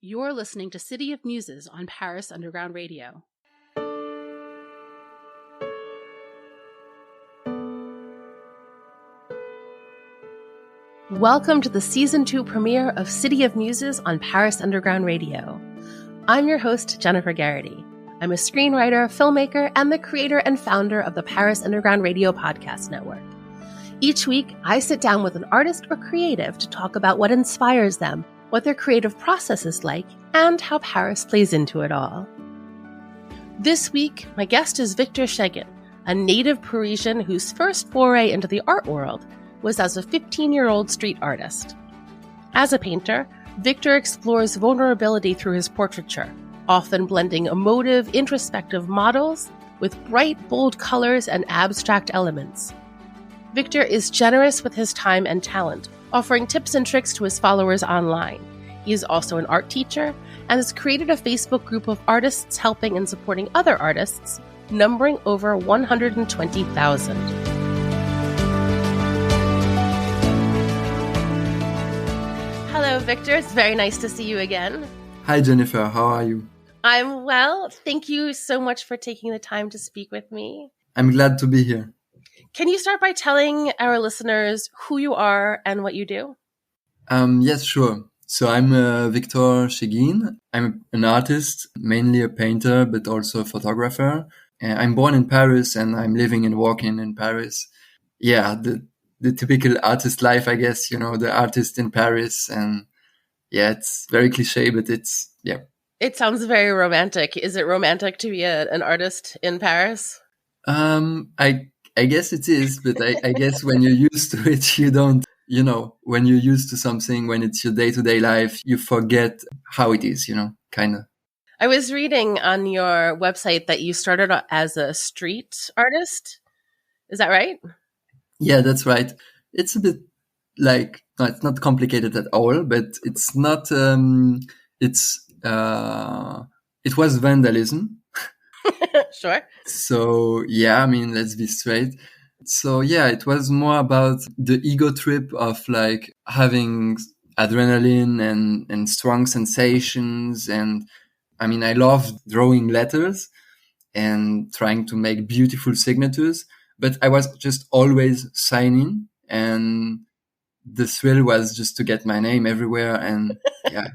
You're listening to City of Muses on Paris Underground Radio. Welcome to the Season 2 premiere of City of Muses on Paris Underground Radio. I'm your host, Jennifer Geraghty. I'm a screenwriter, filmmaker, and the creator and founder of the Paris Underground Radio podcast network. Each week, I sit down with an artist or creative to talk about what inspires them, what their creative process is like, and how Paris plays into it all. This week, my guest is Victor Schegin, a native Parisian whose first foray into the art world was as a 15-year-old street artist. As a painter, Victor explores vulnerability through his portraiture, often blending emotive, introspective models with bright, bold colors and abstract elements. Victor is generous with his time and talent, offering tips and tricks to his followers online. He is also an art teacher and has created a Facebook group of artists helping and supporting other artists, numbering over 120,000. Hello, Victor. It's very nice to see you again. Hi, Jennifer. How are you? I'm well. Thank you so much for taking the time to speak with me. I'm glad to be here. Can you start by telling our listeners who you are and what you do? Yes, sure. So I'm Victor Schegin. I'm an artist, mainly a painter, but also a photographer. I'm born in Paris and I'm living and working in Paris. Yeah, the typical artist life, I guess, the artist in Paris. And yeah, it's very cliche, but yeah. It sounds very romantic. Is it romantic to be an artist in Paris? I guess it is, but I guess when you're used to it, you don't, when you're used to something, when it's your day-to-day life, you forget how it is, kind of. I was reading on your website that you started as a street artist. Is that right? Yeah, that's right. It's a bit no, it's not complicated at all, but it's not, it was vandalism. Sure. So, yeah, let's be straight. So, yeah, it was more about the ego trip of having adrenaline and strong sensations. And I love drawing letters and trying to make beautiful signatures, but I was just always signing. And the thrill was just to get my name everywhere. And yeah,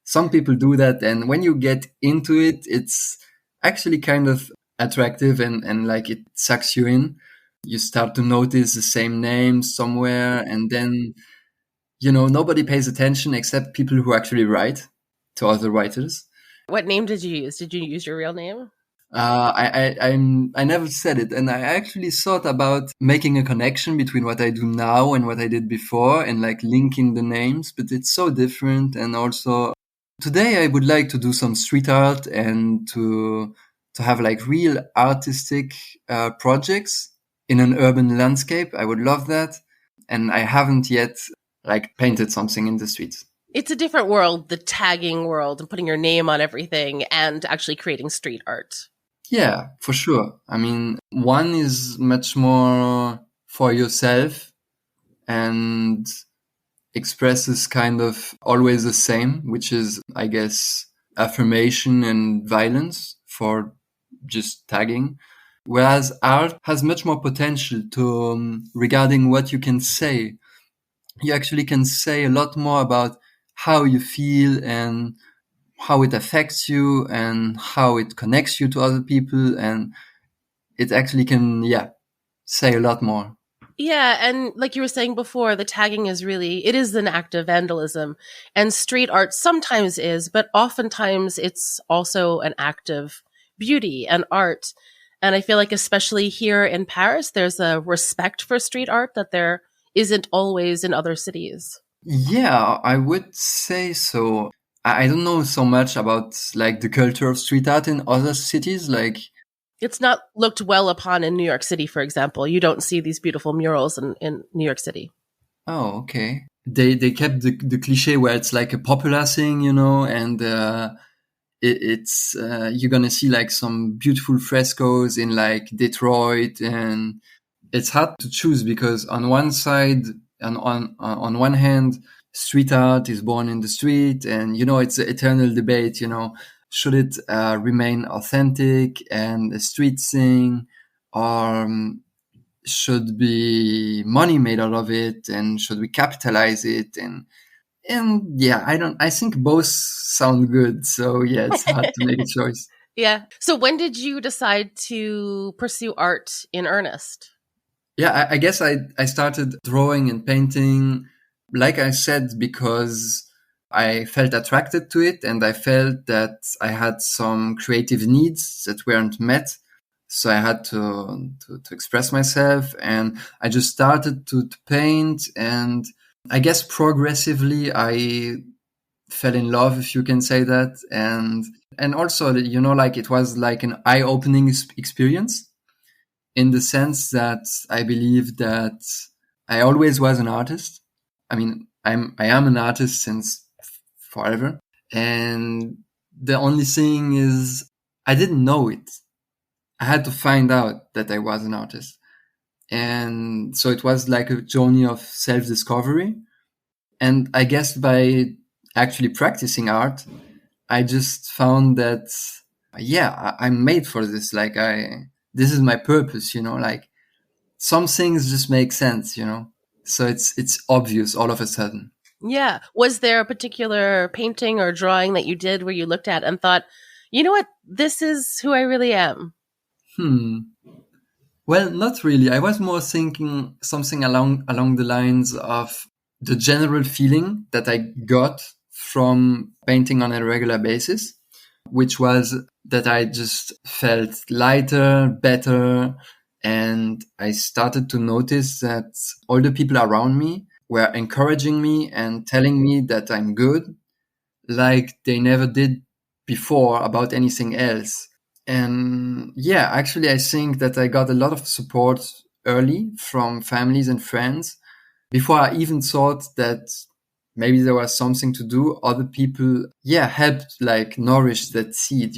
some people do that. And when you get into it, it's actually kind of attractive and it sucks you in. You start to notice the same name somewhere, and then nobody pays attention except people who actually write to other writers. What name did you use? Did you use your real name? I never said it, and I actually thought about making a connection between what I do now and what I did before, and linking the names, but it's so different. And also today I would like to do some street art and to have real artistic projects in an urban landscape. I would love that. And I haven't yet painted something in the streets. It's a different world, the tagging world and putting your name on everything and actually creating street art. Yeah, for sure. One is much more for yourself and expresses kind of always the same, which is, I guess, affirmation and violence for just tagging. Whereas art has much more potential to regarding what you can say. You actually can say a lot more about how you feel and how it affects you and how it connects you to other people. And it actually can, say a lot more. Yeah, and like you were saying before, the tagging it is an act of vandalism. And street art sometimes is, but oftentimes it's also an act of beauty and art. And I feel like especially here in Paris, there's a respect for street art that there isn't always in other cities. Yeah, I would say so. I don't know so much about the culture of street art in other cities. It's not looked well upon in New York City, for example. You don't see these beautiful murals in New York City. Oh, okay. They kept the cliche where it's a popular thing, and it's you're gonna see some beautiful frescoes in Detroit, and it's hard to choose because on one side and on one hand street art is born in the street, and it's an eternal debate. Should it remain authentic and a street thing, or should be money made out of it, and should we capitalize it? And yeah, I think both sound good. So yeah, it's hard to make a choice. Yeah. So when did you decide to pursue art in earnest? Yeah, I guess I started drawing and painting, like I said, because I felt attracted to it, and I felt that I had some creative needs that weren't met. So I had to express myself, and I just started to paint. And I guess progressively I fell in love, if you can say that. And also, like it was like an eye-opening experience, in the sense that I believe that I always was an artist. I mean, I am an artist since forever. And the only thing is I didn't know it. I had to find out that I was an artist. And so it was like a journey of self-discovery. And I guess by actually practicing art, I just found that, yeah, I'm made for this. Like this is my purpose, like some things just make sense, so it's obvious all of a sudden. Yeah. Was there a particular painting or drawing that you did where you looked at and thought, you know what, this is who I really am? Well, not really. I was more thinking something along the lines of the general feeling that I got from painting on a regular basis, which was that I just felt lighter, better. And I started to notice that all the people around me were encouraging me and telling me that I'm good, like they never did before about anything else. And yeah, actually, I think that I got a lot of support early from families and friends. Before I even thought that maybe there was something to do, other people, helped like nourish that seed,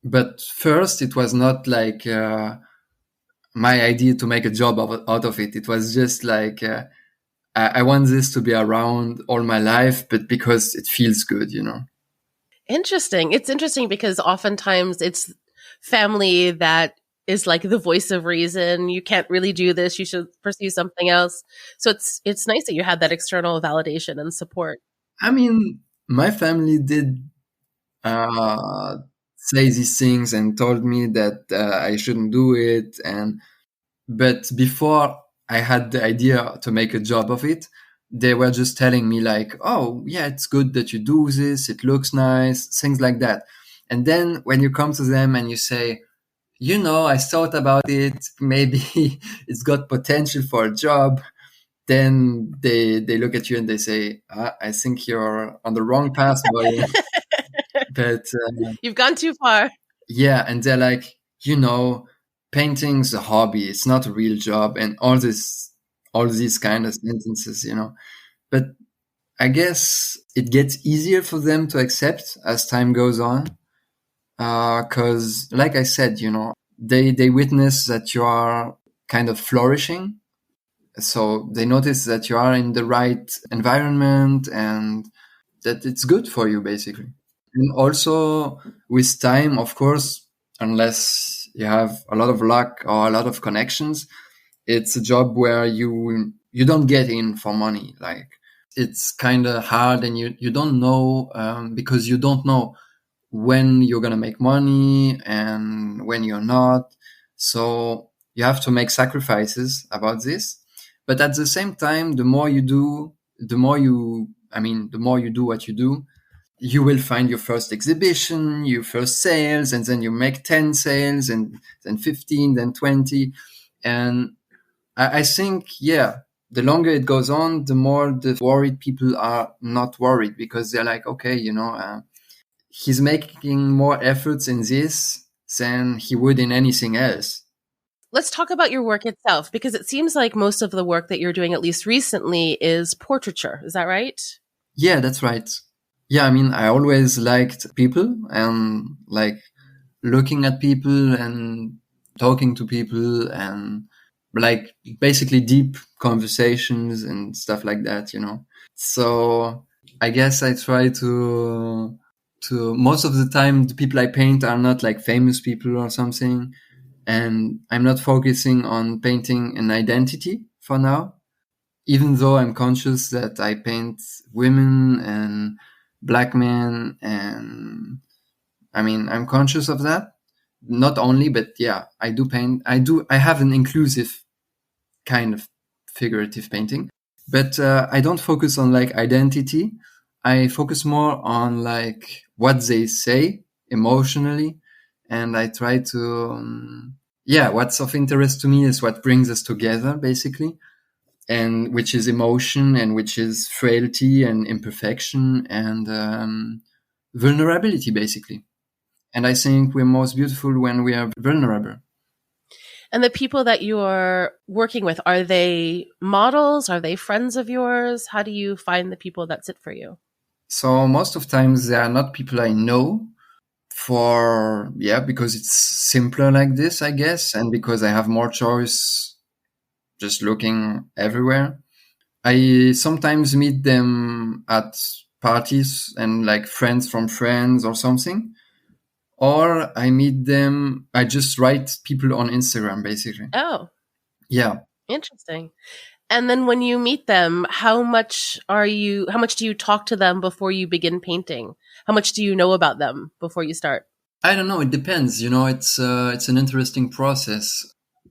but first it was not like my idea to make a job out of it. It was just like, I want this to be around all my life, but because it feels good, Interesting. It's interesting because oftentimes it's family that is like the voice of reason. You can't really do this. You should pursue something else. So it's nice that you had that external validation and support. I mean, my family did say these things and told me that I shouldn't do it. But before I had the idea to make a job of it, they were just telling me like, oh yeah, it's good that you do this. It looks nice, things like that. And then when you come to them and you say, I thought about it, maybe it's got potential for a job, then they look at you and they say, I think you're on the wrong path, boy. But you've gone too far. Yeah, and they're like, painting's a hobby, it's not a real job, and all these kind of sentences, But I guess it gets easier for them to accept as time goes on, because, like I said, they witness that you are kind of flourishing, so they notice that you are in the right environment and that it's good for you, basically. And also, with time, of course, unless you have a lot of luck or a lot of connections, it's a job where you don't get in for money. Like, it's kind of hard, and you don't know, because you don't know when you're going to make money and when you're not. So you have to make sacrifices about this. But at the same time, the more you do what you do, you will find your first exhibition, your first sales, and then you make 10 sales, and then 15, then 20. And I think, the longer it goes on, the more the worried people are not worried, because they're like, okay, he's making more efforts in this than he would in anything else. Let's talk about your work itself, because it seems like most of the work that you're doing, at least recently, is portraiture. Is that right? Yeah, that's right. Yeah, I mean, I always liked people and like looking at people and talking to people and like basically deep conversations and stuff like that, So I guess I try to most of the time, the people I paint are not like famous people or something. And I'm not focusing on painting an identity for now, even though I'm conscious that I paint women and black men. And I mean, I'm conscious of that. Not only, but yeah, I do paint. I have an inclusive kind of figurative painting, but I don't focus on like identity. I focus more on like what they say emotionally, and I try to what's of interest to me is what brings us together, basically, and which is emotion, and which is frailty and imperfection and vulnerability, basically. And I think we're most beautiful when we are vulnerable. And the people that you're working with, are they models? Are they friends of yours? How do you find the people that sit for you? So most of times they are not people I know, because it's simpler like this, I guess, and because I have more choice just looking everywhere. I sometimes meet them at parties and like friends from friends or something. Or I just write people on Instagram, basically. Oh, Yeah. interesting. And then when you meet them, how much do you talk to them before you begin painting? How much do you know about them before you start? I don't know. It depends. It's an interesting process.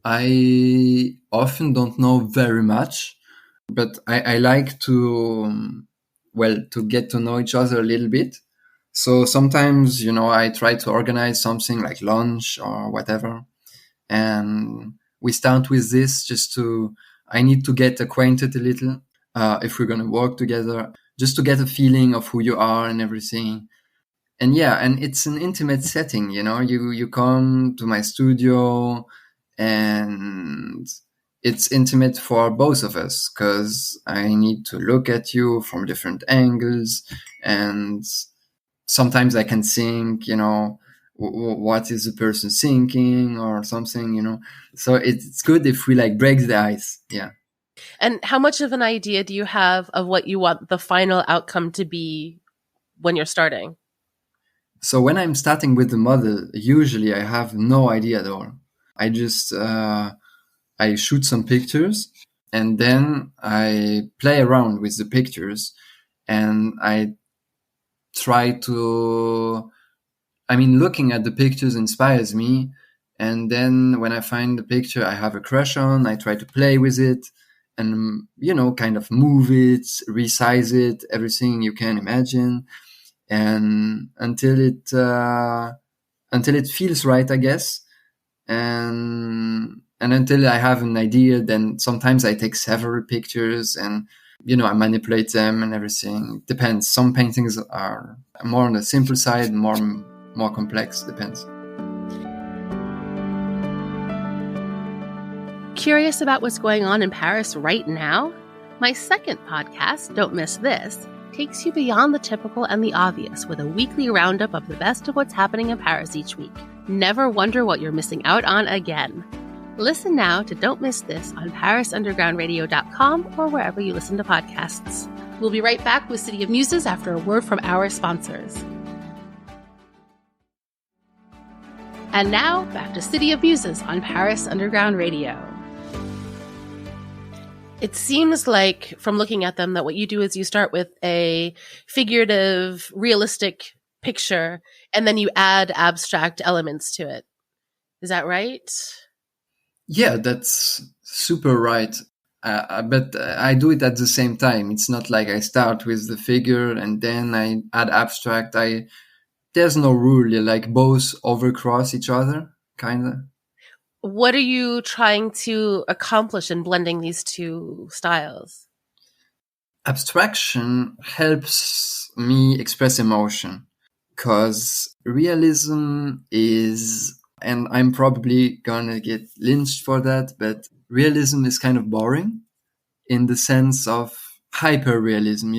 I often don't know very much, but I like to, to get to know each other a little bit. So sometimes, I try to organize something like lunch or whatever. And we start with this I need to get acquainted a little, if we're going to work together, just to get a feeling of who you are and everything. And and it's an intimate setting, you come to my studio and it's intimate for both of us because I need to look at you from different angles. And sometimes I can think, what is the person thinking or something. So it's good if we like break the ice. Yeah. And how much of an idea do you have of what you want the final outcome to be when you're starting? So when I'm starting with the model, usually I have no idea at all. I just I shoot some pictures and then I play around with the pictures and I try to. Looking at the pictures inspires me, and then when I find the picture I have a crush on, I try to play with it and kind of move it, resize it, everything you can imagine, and until it feels right, I guess. And until I have an idea, then sometimes I take several pictures and I manipulate them and everything. Depends. Some paintings are more on the simple side, more complex. Depends. Curious about what's going on in Paris right now? My second podcast, Don't Miss This, takes you beyond the typical and the obvious with a weekly roundup of the best of what's happening in Paris each week. Never wonder what you're missing out on again. Listen now to Don't Miss This on parisundergroundradio.com or wherever you listen to podcasts. We'll be right back with City of Muses after a word from our sponsors. And now, back to City of Muses on Paris Underground Radio. It seems like, from looking at them, that what you do is you start with a figurative, realistic picture, and then you add abstract elements to it. Is that right? Yeah, that's super right. But I do it at the same time. It's not like I start with the figure and then I add abstract. There's no rule. Like both overcross each other, kind of. What are you trying to accomplish in blending these two styles? Abstraction helps me express emotion because realism is, and I'm probably gonna get lynched for that, but realism is kind of boring in the sense of hyper realism,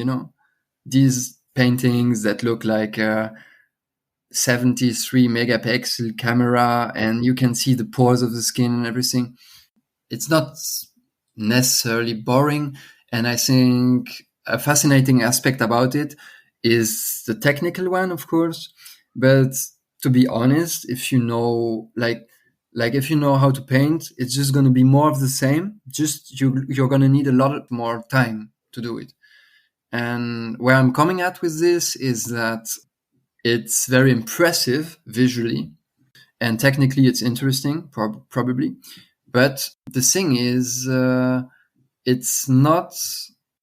these paintings that look like 73 megapixel camera and you can see the pores of the skin and everything. It's not necessarily boring. And I think a fascinating aspect about it is the technical one, of course. But to be honest, if you know, like if you know how to paint, it's just going to be more of the same. Just you're going to need a lot more time to do it. And where I'm coming at with this is that it's very impressive visually, and technically it's interesting, probably. But the thing is, it's not,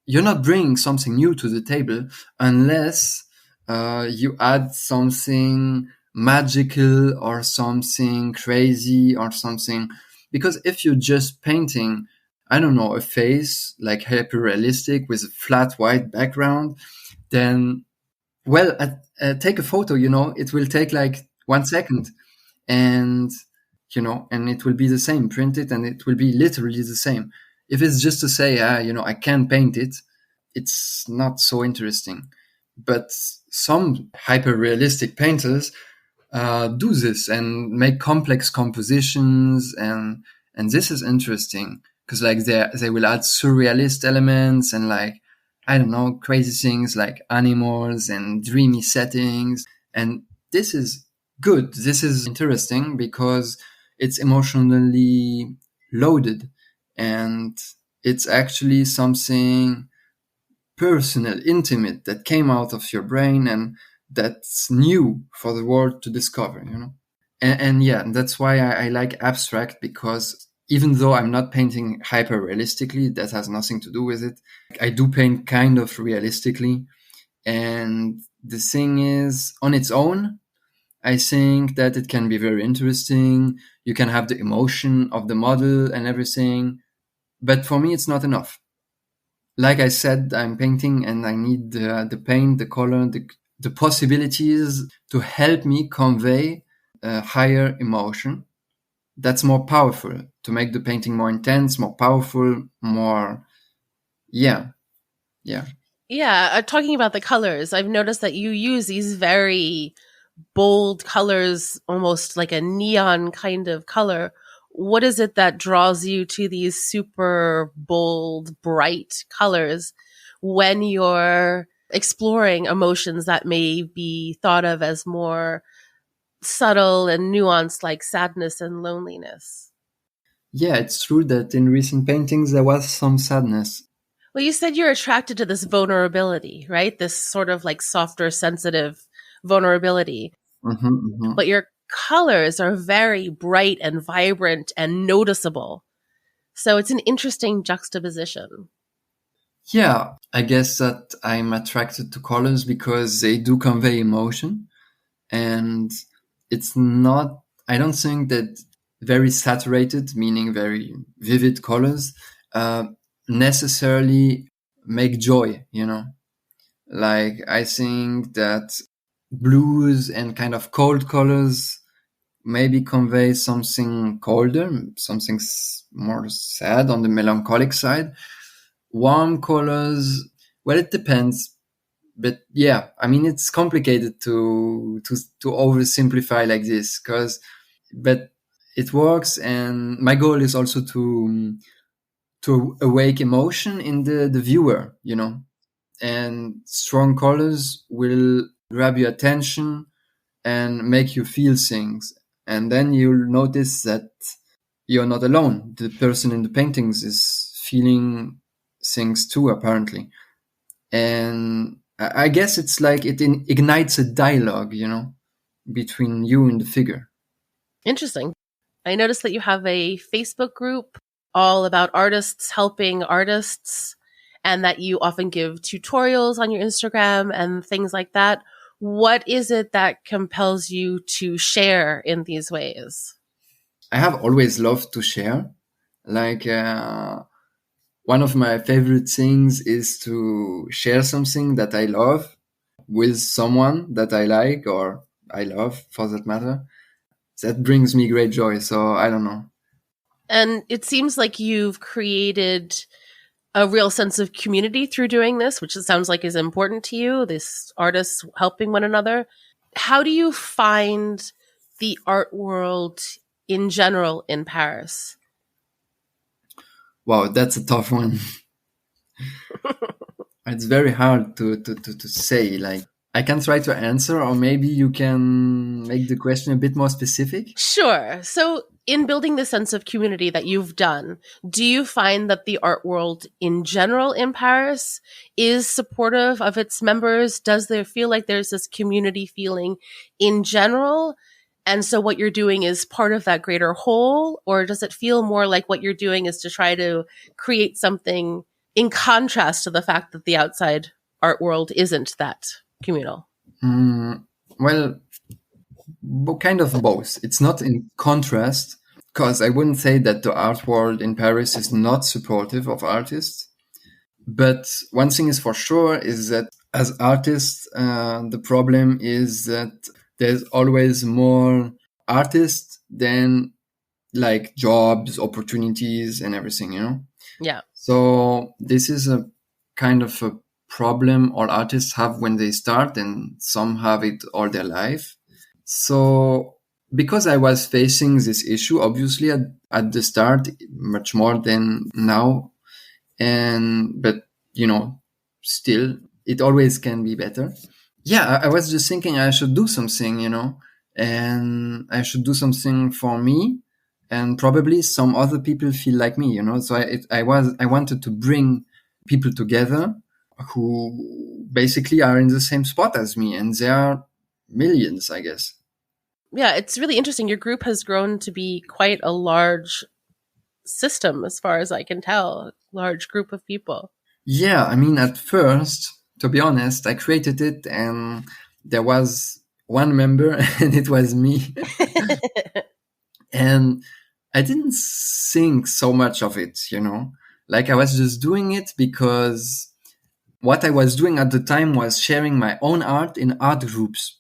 you're not bringing something new to the table unless you add something magical or something crazy or something. Because if you're just painting, I don't know, a face like hyper realistic with a flat white background, then, well, take a photo, it will take like 1 second, and, and it will be the same, print it, and it will be literally the same. If it's just to say, I can paint it, it's not so interesting. But some hyper realistic painters do this and make complex compositions, and this is interesting because like they will add surrealist elements and like, I don't know, crazy things like animals and dreamy settings. And this is good. This is interesting because it's emotionally loaded, and it's actually something personal, intimate, that came out of your brain and that's new for the world to discover, And yeah, that's why I like abstract, because even though I'm not painting hyper realistically, that has nothing to do with it. I do paint kind of realistically. And the thing is, on its own, I think that it can be very interesting. You can have the emotion of the model and everything. But for me, it's not enough. Like I said, I'm painting and I need the paint, the color, the possibilities to help me convey a higher emotion. That's more powerful, to make the painting more intense, more powerful, more, yeah. Yeah, talking about the colors, I've noticed that you use these very bold colors, almost like a neon kind of color. What is it that draws you to these super bold, bright colors when you're exploring emotions that may be thought of as more subtle and nuanced, like sadness and loneliness? Yeah, it's true that in recent paintings there was some sadness. Well, you said you're attracted to this vulnerability, right? This sort of like softer, sensitive vulnerability. But your colors are very bright and vibrant and noticeable. So it's an interesting juxtaposition. Yeah, I guess that I'm attracted to colors because they do convey emotion. And it's not, I don't think that very saturated, meaning very vivid colors, necessarily make joy, Like, I think that blues and kind of cold colors maybe convey something colder, something more sad on the melancholic side. Warm colors, well, it depends. But yeah, I mean, it's complicated to oversimplify like this, but it works. And my goal is also to awake emotion in the viewer, and strong colors will grab your attention and make you feel things. And then you'll notice that you're not alone. The person in the paintings is feeling things too, apparently. And I guess it's like it ignites a dialogue, between you and the figure. Interesting. I noticed that you have a Facebook group all about artists helping artists, and that you often give tutorials on your Instagram and things like that. What is it that compels you to share in these ways? I have always loved to share. Like, one of my favorite things is to share something that I love with someone that I like or I love, for that matter. That brings me great joy. So I don't know. And it seems like you've created a real sense of community through doing this, which it sounds like is important to you, this artists helping one another. How do you find the art world in general in Paris? Wow, that's a tough one. It's very hard to say. Like, I can try to answer, or maybe you can make the question a bit more specific. Sure. So, in building the sense of community that you've done, do you find that the art world in general in Paris is supportive of its members? Does there feel like there's this community feeling in general? And so what you're doing is part of that greater whole? Or does it feel more like what you're doing is to try to create something in contrast to the fact that the outside art world isn't that communal? Well, kind of both. It's not in contrast, because I wouldn't say that the art world in Paris is not supportive of artists. But one thing is for sure is that as artists, the problem is that there's always more artists than like jobs, opportunities, and everything, you know? Yeah. So this is a kind of a problem all artists have when they start, and some have it all their life. So because I was facing this issue, obviously at the start, much more than now, but you know, still, it always can be better. Yeah, I was just thinking I should do something, you know, and I should do something for me, and probably some other people feel like me, you know. So I wanted to bring people together who basically are in the same spot as me, and there are millions, I guess. Yeah, it's really interesting. Your group has grown to be quite a large system, as far as I can tell, large group of people. Yeah, I mean, at first, to be honest, I created it and there was one member and it was me. And I didn't think so much of it, you know, like I was just doing it because what I was doing at the time was sharing my own art in art groups.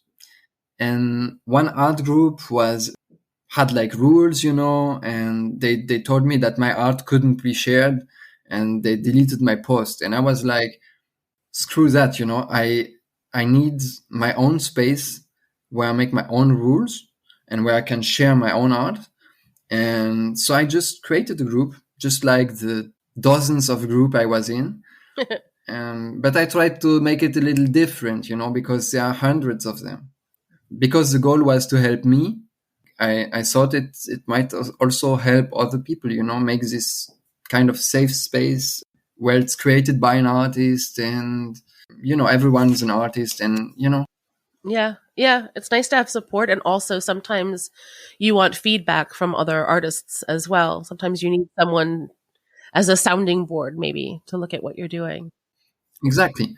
And one art group had like rules, you know, and they told me that my art couldn't be shared, and they deleted my post. And I was like, screw that, you know, I need my own space where I make my own rules and where I can share my own art. And so I just created a group, just like the dozens of group I was in. But I tried to make it a little different, you know, because there are hundreds of them. Because the goal was to help me, I thought it might also help other people, you know, make this kind of safe space where it's created by an artist, and, you know, everyone's an artist, and, you know. Yeah. Yeah. It's nice to have support. And also sometimes you want feedback from other artists as well. Sometimes you need someone as a sounding board, maybe, to look at what you're doing. Exactly.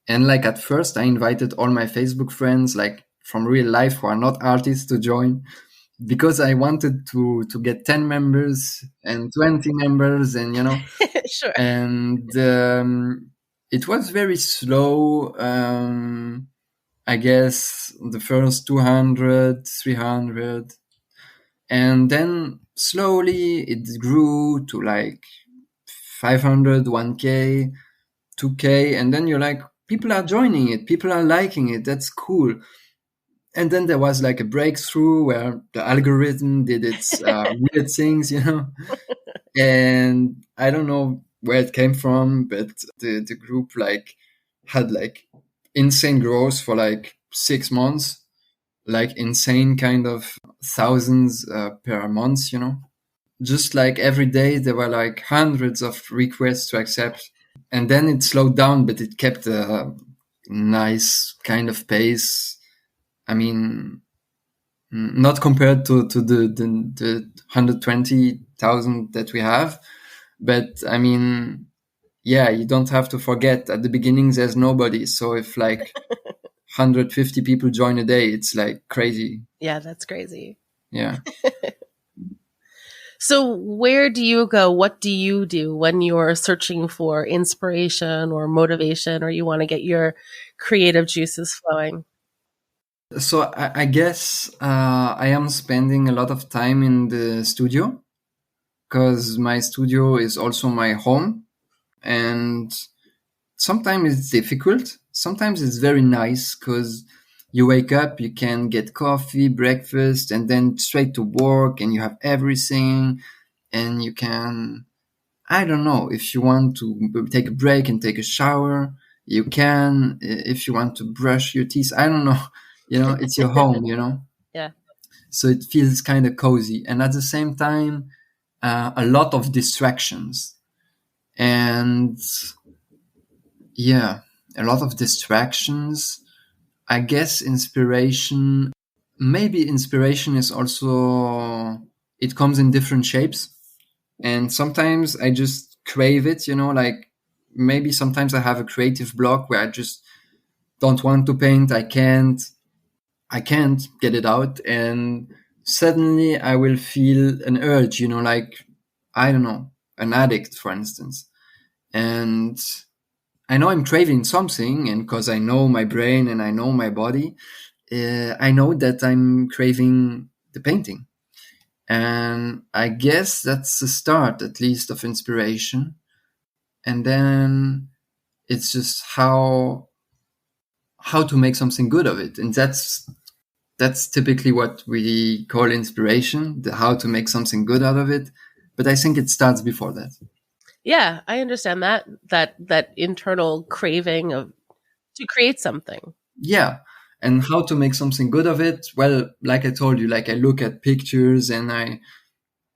And like at first I invited all my Facebook friends, like from real life, who are not artists, to join, because I wanted to get 10 members and 20 members, and, you know. Sure. And it was very slow. I guess the first 200, 300. And then slowly it grew to like 500, 1K, 2K. And then you're like, people are joining it. People are liking it. That's cool. And then there was like a breakthrough where the algorithm did its weird things, you know. And I don't know where it came from, but the group like had like insane growth for like 6 months, like insane kind of thousands per month, you know. Just like every day there were like hundreds of requests to accept, and then it slowed down, but it kept a nice kind of pace. I mean, not compared to the 120,000 that we have, but I mean, yeah, you don't have to forget at the beginning there's nobody. So if like 150 people join a day, it's like crazy. Yeah, that's crazy. Yeah. So where do you go? What do you do when you're searching for inspiration or motivation, or you want to get your creative juices flowing? So I guess I am spending a lot of time in the studio, because my studio is also my home. And sometimes it's difficult. Sometimes it's very nice, because you wake up, you can get coffee, breakfast, and then straight to work, and you have everything, and you can, I don't know, if you want to take a break and take a shower, you can. If you want to brush your teeth, I don't know. It's your home, Yeah. So it feels kind of cozy. And at the same time, a lot of distractions. And yeah, a lot of distractions. I guess maybe inspiration is also, it comes in different shapes. And sometimes I just crave it, like maybe sometimes I have a creative block where I just don't want to paint. I can't get it out. And suddenly I will feel an urge, like, I don't know, an addict, for instance. And I know I'm craving something, and because I know my brain and I know my body, I know that I'm craving the painting. And I guess that's the start, at least, of inspiration. And then it's just how to make something good of it. And that's typically what we call inspiration, the how to make something good out of it. But I think it starts before that. Yeah, I understand that internal craving to create something. Yeah. And how to make something good of it? Well, like I told you, like I look at pictures and I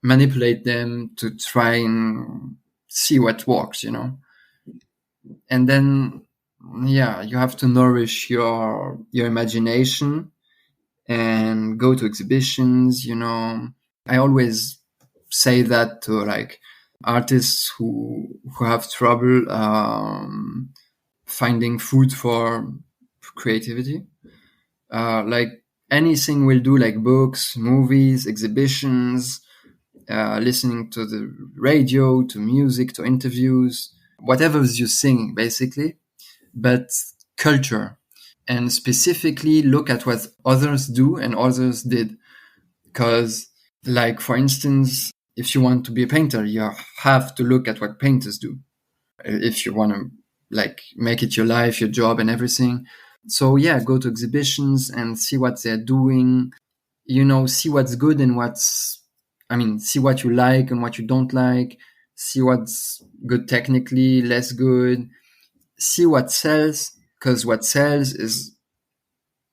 manipulate them to try and see what works, And then, yeah, you have to nourish your imagination and go to exhibitions, I always say that to like artists who have trouble finding food for creativity. Like anything will do, like books, movies, exhibitions, listening to the radio, to music, to interviews, whatever you sing, basically, but culture. And specifically look at what others do and others did. Because, like, for instance, if you want to be a painter, you have to look at what painters do. If you want to, like, make it your life, your job and everything. So, yeah, go to exhibitions and see what they're doing. See what's good and see what you like and what you don't like. See what's good technically, less good. See what sells, because what sells is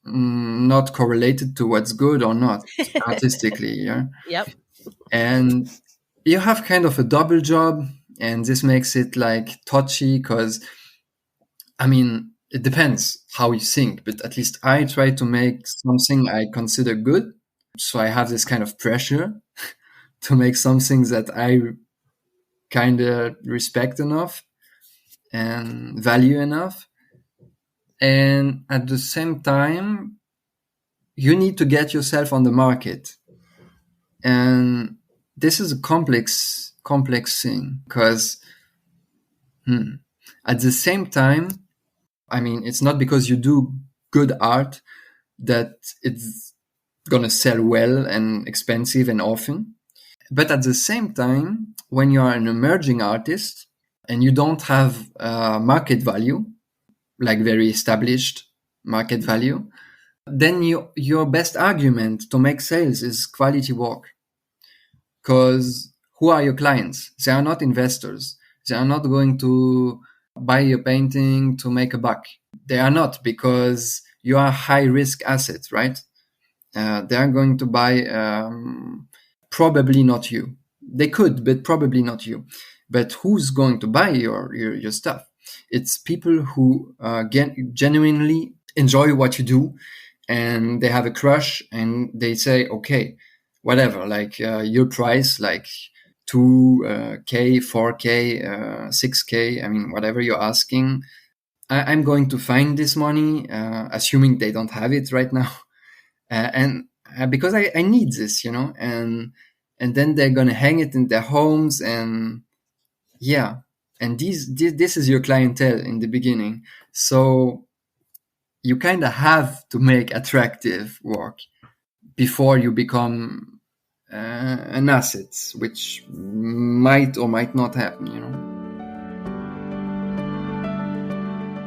not correlated to what's good or not artistically. Yeah. Yep. And you have kind of a double job, and this makes it like touchy because, it depends how you think, but at least I try to make something I consider good. So I have this kind of pressure to make something that I kind of respect enough and value enough. And at the same time, you need to get yourself on the market. And this is a complex thing because at the same time, it's not because you do good art that it's gonna sell well and expensive and often. But at the same time, when you are an emerging artist and you don't have market value, like very established market value, then your best argument to make sales is quality work. Because who are your clients? They are not investors. They are not going to buy your painting to make a buck. They are not, because you are a high risk asset, right? They are going to buy, probably not you. They could, but probably not you. But who's going to buy your stuff? It's people who genuinely enjoy what you do, and they have a crush, and they say, okay, whatever, like your price, like 2K, 4K, 6K, whatever you're asking, I'm going to find this money, assuming they don't have it right now. And because I need this, and then they're going to hang it in their homes. And yeah, and this is your clientele in the beginning. So you kind of have to make attractive work before you become an asset, which might or might not happen,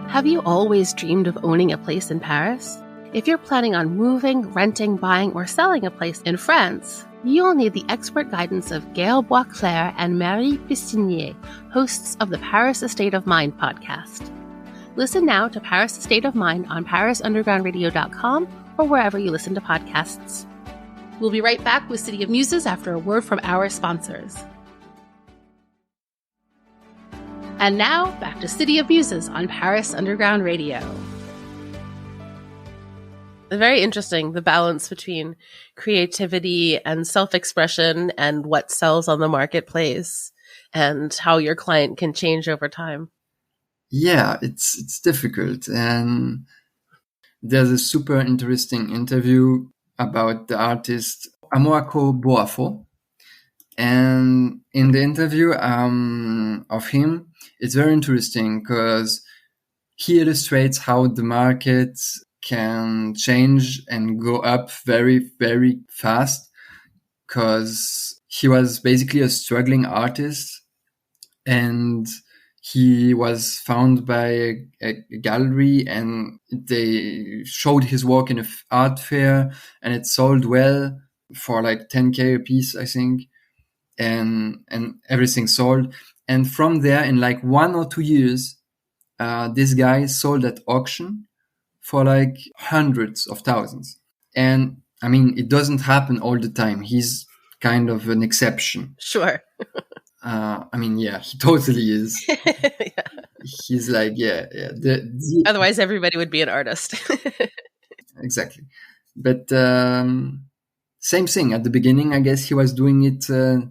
Have you always dreamed of owning a place in Paris? If you're planning on moving, renting, buying, or selling a place in France, you'll need the expert guidance of Gaëlle Boisclair and Marie Pistinier, hosts of the Paris Estate of Mind podcast. Listen now to Paris Estate of Mind on parisundergroundradio.com or wherever you listen to podcasts. We'll be right back with City of Muses after a word from our sponsors. And now, back to City of Muses on Paris Underground Radio. Very interesting, the balance between creativity and self-expression and what sells on the marketplace and how your client can change over time. Yeah, it's difficult. And there's a super interesting interview about the artist Amoako Boafo. And in the interview of him, it's very interesting because he illustrates how the market can change and go up very, very fast, because he was basically a struggling artist and he was found by a gallery and they showed his work in an art fair and it sold well for like 10K a piece, I think. And everything sold. And from there, in like 1 or 2 years, this guy sold at auction for like hundreds of thousands. And I mean, it doesn't happen all the time. He's kind of an exception. Sure. I mean, yeah, he totally is. Yeah. He's like, yeah. Otherwise, everybody would be an artist. Exactly. But same thing. At the beginning, I guess he was doing it.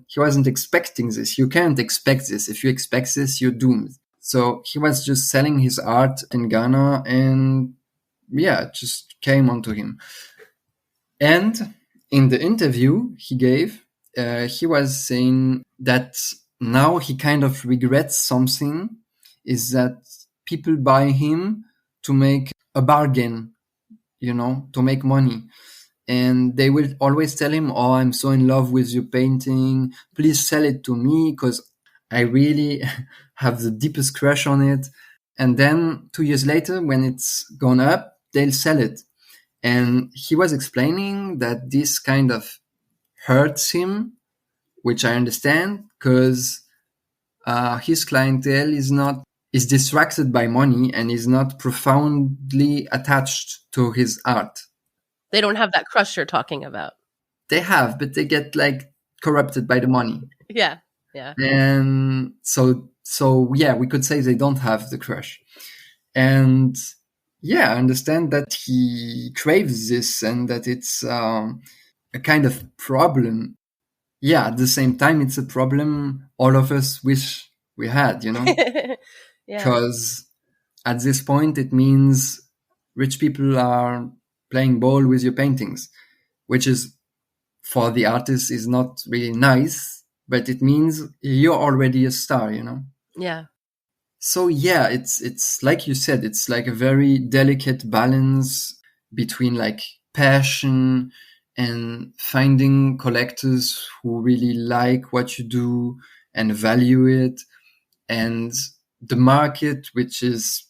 He wasn't expecting this. You can't expect this. If you expect this, you're doomed. So he was just selling his art in Ghana and yeah, it just came onto him. And in the interview he gave, he was saying that now he kind of regrets something, is that people buy him to make a bargain, to make money. And they will always tell him, oh, I'm so in love with your painting. Please sell it to me because I really have the deepest crush on it. And then 2 years later, when it's gone up, they'll sell it. And he was explaining that this kind of hurts him, which I understand, because his clientele is distracted by money and is not profoundly attached to his art. They don't have that crush you're talking about. They have, but they get like corrupted by the money. Yeah. And so yeah, we could say they don't have the crush. And yeah, I understand that he craves this and that it's a kind of problem. Yeah, at the same time, it's a problem all of us wish we had, Yeah. Because at this point, it means rich people are playing ball with your paintings, which is for the artist is not really nice, but it means you're already a star, Yeah. So yeah, it's like you said, it's like a very delicate balance between like passion and finding collectors who really like what you do and value it, and the market, which is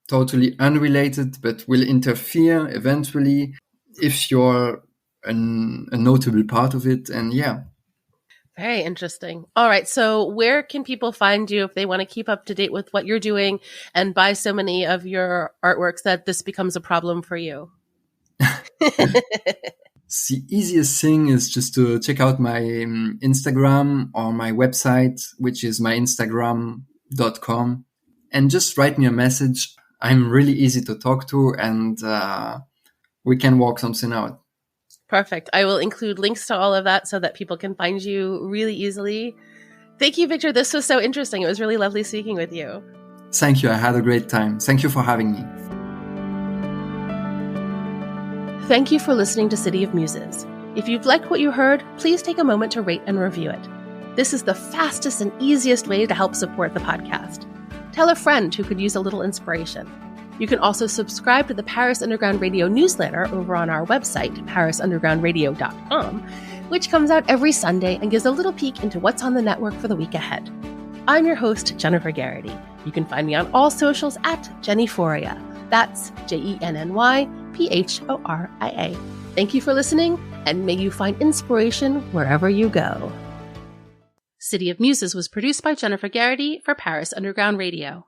totally unrelated, but will interfere eventually if you're a notable part of it. And yeah. Very interesting. All right. So where can people find you if they want to keep up to date with what you're doing and buy so many of your artworks that this becomes a problem for you? The easiest thing is just to check out my Instagram or my website, which is myinstagram.com, and just write me a message. I'm really easy to talk to, and we can work something out. Perfect. I will include links to all of that so that people can find you really easily. Thank you, Victor. This was so interesting. It was really lovely speaking with you. Thank you. I had a great time. Thank you for having me. Thank you for listening to City of Muses. If you've liked what you heard, please take a moment to rate and review it. This is the fastest and easiest way to help support the podcast. Tell a friend who could use a little inspiration. You can also subscribe to the Paris Underground Radio newsletter over on our website, parisundergroundradio.com, which comes out every Sunday and gives a little peek into what's on the network for the week ahead. I'm your host, Jennifer Geraghty. You can find me on all socials at Jennyphoria. That's Jennyphoria. Thank you for listening, and may you find inspiration wherever you go. City of Muses was produced by Jennifer Geraghty for Paris Underground Radio.